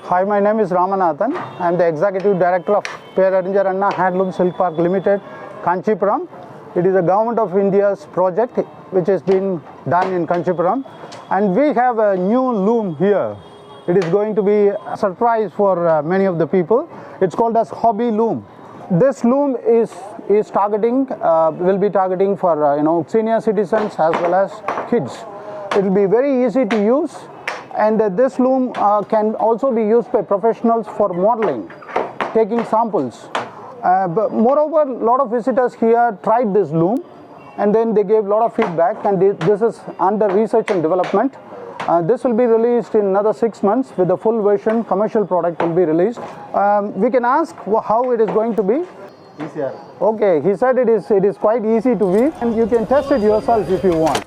Hi, my name is Ramanathan. I am the Executive Director of Perarignar Handloom Silk Park Limited, Kancheepuram. It is a Government of India's project which has been done in Kancheepuram. And we have a new loom here. It is going to be a surprise for many of the people. It's called as Hobby Loom. This loom is targeting, will be targeting for senior citizens as well as kids. It will be very easy to use. And this loom can also be used by professionals for modeling, taking samples. But moreover, a lot of visitors here tried this loom and then they gave a lot of feedback, and this is under research and development. This will be released in another 6 months with the full version, commercial product will be released. We can ask how it is going to be. Easier. Okay, he said it is quite easy to weave, and you can test it yourself if you want.